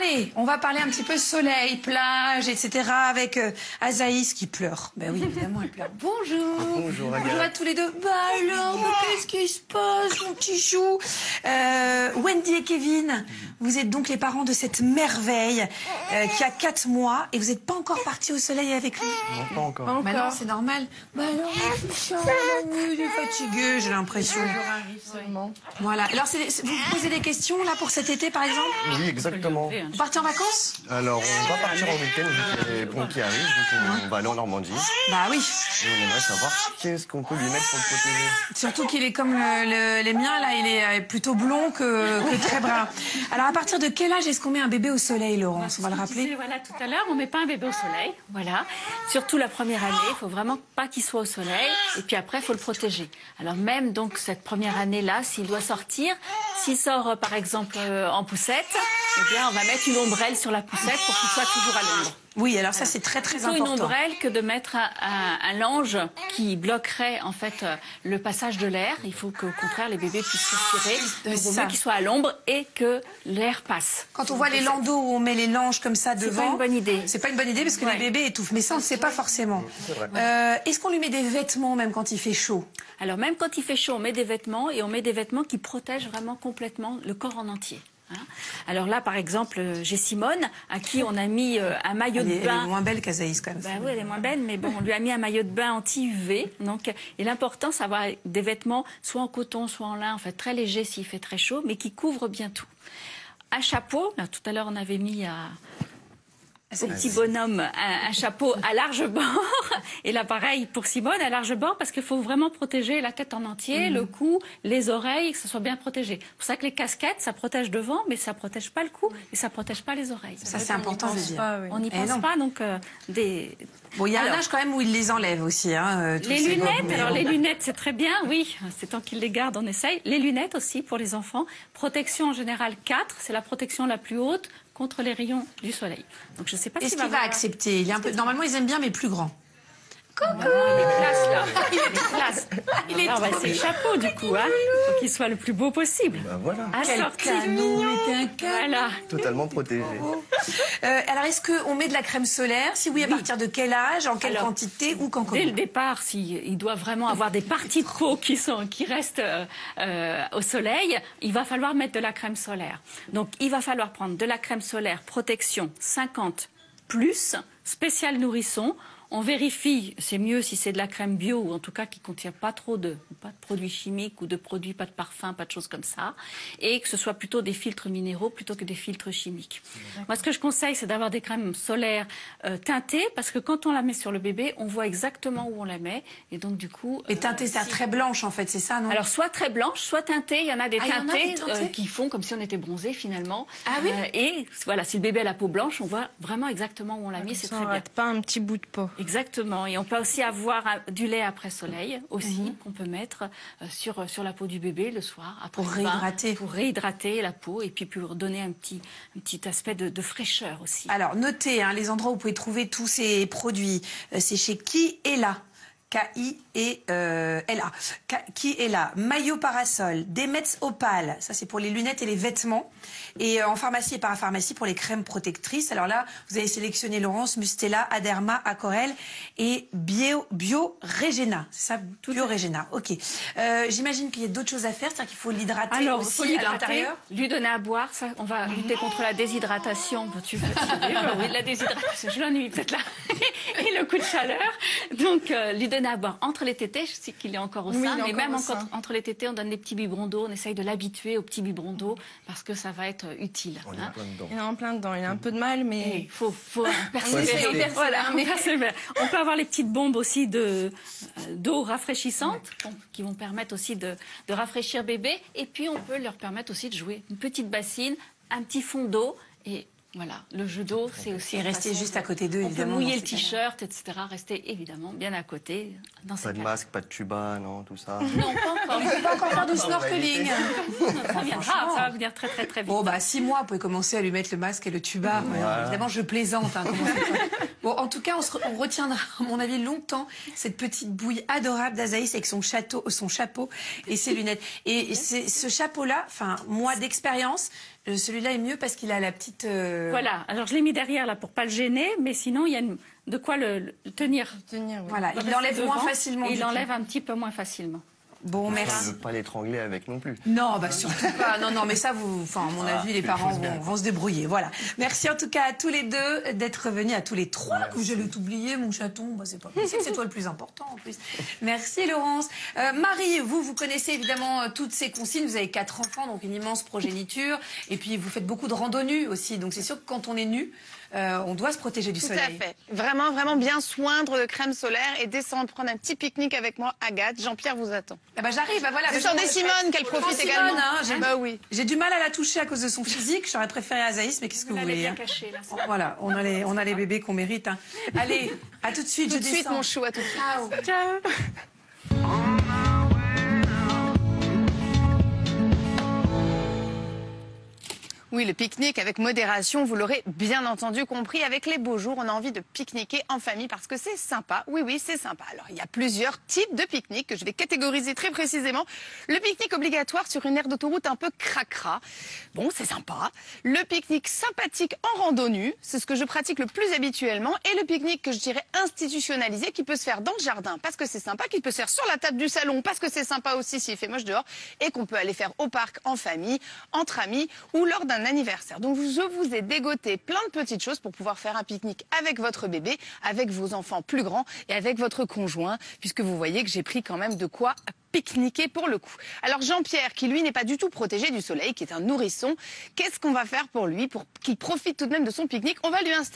Allez, on va parler un petit peu soleil, plage, etc. avec Azaïs qui pleure. Ben oui, évidemment, elle pleure. Bonjour. Bonjour, Bonjour à tous les deux. Bah alors, qu'est-ce qui se passe, mon petit chou? Wendy et Kevin, vous êtes donc les parents de cette merveille qui a 4 mois et vous n'êtes pas encore partis au soleil avec lui? Non, pas encore. Bah non, c'est normal. Bah non, il est fatigué, j'ai l'impression. Voilà. Alors, vous posez des questions là pour cet été, par exemple? Oui, exactement. Vous partez en vacances? Alors, on va partir en week-end, vu qu'il y a les ponts qui arrivent, donc on va aller en Normandie. Bah oui. Et on aimerait savoir qu'est-ce qu'on peut lui mettre pour le protéger. Surtout qu'il est comme les miens, là, il est plutôt blond que très brun. Alors, à partir de quel âge est-ce qu'on met un bébé au soleil, Laurence? On va le rappeler. Voilà, tout à l'heure, on met pas un bébé au soleil. Voilà. Surtout la première année, il faut vraiment pas qu'il soit au soleil. Et puis après, il faut le protéger. Alors même donc cette première année-là, s'il doit sortir, s'il sort par exemple en poussette, eh bien on va mettre une ombrelle sur la poussette pour qu'il soit toujours à l'ombre. Oui, alors ça c'est très important. Plutôt une ombrelle que de mettre un lange qui bloquerait en fait le passage de l'air. Il faut qu'au contraire les bébés puissent respirer. Il vaut mieux qu'ils soient à l'ombre et que l'air passe. Quand on voit les landaux où on met les langes comme ça devant, c'est pas une bonne idée. C'est pas une bonne idée parce que les bébés étouffent. Mais ça on ne sait pas forcément. Est-ce qu'on lui met des vêtements même quand il fait chaud? Alors même quand il fait chaud, on met des vêtements et on met des vêtements qui protègent vraiment complètement le corps en entier. Alors là, par exemple, j'ai Simone, à qui on a mis un maillot de bain. Elle est moins belle qu'Azaïs, quand même. Bah oui, elle est moins belle, mais bon, on lui a mis un maillot de bain anti-UV. Donc, et l'important, c'est d'avoir des vêtements soit en coton, soit en lin, en fait, très légers s'il fait très chaud, mais qui couvrent bien tout. Un chapeau, là, tout à l'heure, on avait mis ce petit bonhomme, un chapeau à large bord. Et là, pareil pour Simone, à large bord, parce qu'il faut vraiment protéger la tête en entier, le cou, les oreilles, que ce soit bien protégé. C'est pour ça que les casquettes, ça protège devant, mais ça protège pas le cou et ça protège pas les oreilles. Ça, c'est important de dire. On n'y pense pas, donc Bon, il y a un âge quand même où il les enlève aussi. Hein, les lunettes, alors les lunettes, c'est très bien, oui. C'est tant qu'ils les gardent, on essaye. Les lunettes aussi pour les enfants. Protection en général 4, c'est la protection la plus haute contre les rayons du soleil. Donc je sais pas s'il va accepter. Il est un peu... Normalement, ils aiment bien, mais plus grand. Coucou. Il est classe, là. Il est classe. Il est on va essayer le chapeau, du coup. Hein. Il faut qu'il soit le plus beau possible. Ben voilà. Quel cadeau. Voilà. Totalement protégé. Alors, est-ce qu'on met de la crème solaire? Si oui, à partir de quel âge? En quelle quantité? Ou quand dès le départ, il doit vraiment avoir des parties de peau qui restent au soleil, il va falloir mettre de la crème solaire. Donc, il va falloir prendre de la crème solaire protection 50+, spécial nourrisson. On vérifie, c'est mieux si c'est de la crème bio ou en tout cas qui ne contient pas trop de produits chimiques ou de produits, pas de parfum, pas de choses comme ça. Et que ce soit plutôt des filtres minéraux plutôt que des filtres chimiques. Moi, ce que je conseille, c'est d'avoir des crèmes solaires teintées parce que quand on la met sur le bébé, on voit exactement où on la met. Et donc, du coup... Et teintée, c'est très blanche en fait, c'est ça, non? Alors, soit très blanche, soit teintée. Il y en a des teintées qui font comme si on était bronzé finalement. Ah oui et voilà, si le bébé a la peau blanche, on voit vraiment exactement où on l'a mis. C'est très bien. Pas un petit bout de peau. Exactement. Et on peut aussi avoir du lait après soleil aussi qu'on peut mettre sur la peau du bébé le soir après pour réhydrater. Pour réhydrater la peau et puis pour donner un petit aspect de fraîcheur aussi. Alors notez les endroits où vous pouvez trouver tous ces produits. C'est chez Qui est là. K-I-E-L-A. Qui est là? Maillot parasol, Demetz Opale, ça c'est pour les lunettes et les vêtements. Et en pharmacie et parapharmacie pour les crèmes protectrices. Alors là, vous avez sélectionné Laurence, Mustela, Aderma, Acorel et Bio Regena. C'est ça, Bio Regena. Ok. J'imagine qu'il y a d'autres choses à faire, c'est-à-dire qu'il faut l'hydrater aussi à l'intérieur. Lui donner à boire, ça, on va lutter contre la déshydratation. Tu veux oui, la déshydratation, je l'ennuie peut-être là. Et le coup de chaleur. Donc, lui donner à boire entre les tétés, je sais qu'il est encore au sein, mais même entre les tétés, on donne des petits biberons d'eau, on essaye de l'habituer aux petits biberons d'eau parce que ça va être utile. On est en plein dedans. Il est en plein dedans, il a un peu de mal, mais... Il faut persévérer. Voilà, on peut avoir les petites bombes aussi d'eau rafraîchissante qui vont permettre aussi de rafraîchir bébé et puis on peut leur permettre aussi de jouer une petite bassine, un petit fond d'eau et... Voilà, le jeu d'eau, c'est aussi... Et rester juste à côté d'eux, évidemment. On peut mouiller le t-shirt, etc. Rester évidemment bien à côté. Pas de masque, pas de tuba, non, tout ça. Non, pas encore. On ne peut pas encore faire du snorkeling. Ça viendra, ça va venir très vite. Bon, 6 mois, vous pouvez commencer à lui mettre le masque et le tuba. Voilà. Évidemment, je plaisante. Comment Bon, en tout cas, on retiendra, à mon avis, longtemps cette petite bouille adorable d'Azaïs avec son chapeau et ses lunettes. Et ce chapeau-là, enfin, moi d'expérience, celui-là est mieux parce qu'il a la petite... Voilà, alors je l'ai mis derrière là pour pas le gêner, mais sinon il y a de quoi le tenir. Oui. Voilà, il l'enlève moins facilement. Il l'enlève un petit peu moins facilement. Bon, merci. On ne veut pas l'étrangler avec non plus. Non, bah surtout pas. Non, mais ça, à mon avis, les parents vont se débrouiller. Voilà. Merci en tout cas à tous les deux d'être venus, à tous les trois. Que j'allais t'oublier, mon chaton. Bah, c'est pas possible, c'est toi le plus important en plus. Merci Laurence. Marie, vous connaissez évidemment toutes ces consignes. Vous avez 4 enfants, donc une immense progéniture. Et puis vous faites beaucoup de randonnées aussi. Donc c'est sûr que quand on est nu, on doit se protéger du soleil. Tout à fait. Vraiment, vraiment bien soindre de crème solaire et descendre prendre un petit pique-nique avec moi, Agathe. Jean-Pierre vous attend. Ah bah j'arrive, bah voilà. Je sors des Simone, qu'elle profite Simone, également. Hein, bah oui. J'ai du mal à la toucher à cause de son physique. J'aurais préféré Azaïs, mais qu'est-ce que vous voulez Bien hein. caché, là, Voilà, on a les bébés qu'on mérite. Hein. Allez, à tout de suite. Tout de suite, mon chou, à tout de suite. Ciao. Oui, le pique-nique avec modération, vous l'aurez bien entendu compris. Avec les beaux jours, on a envie de pique-niquer en famille parce que c'est sympa. Oui, oui, c'est sympa. Alors, il y a plusieurs types de pique-nique que je vais catégoriser très précisément. Le pique-nique obligatoire sur une aire d'autoroute un peu cracra. Bon, c'est sympa. Le pique-nique sympathique en randonnée, c'est ce que je pratique le plus habituellement. Et le pique-nique que je dirais institutionnalisé qui peut se faire dans le jardin parce que c'est sympa, qui peut se faire sur la table du salon parce que c'est sympa aussi s'il fait moche dehors et qu'on peut aller faire au parc en famille, entre amis ou lors d'un anniversaire. Donc je vous ai dégoté plein de petites choses pour pouvoir faire un pique-nique avec votre bébé, avec vos enfants plus grands et avec votre conjoint, puisque vous voyez que j'ai pris quand même de quoi pique-niquer pour le coup. Alors Jean-Pierre, qui lui n'est pas du tout protégé du soleil, qui est un nourrisson, qu'est-ce qu'on va faire pour lui, pour qu'il profite tout de même de son pique-nique? On va lui installer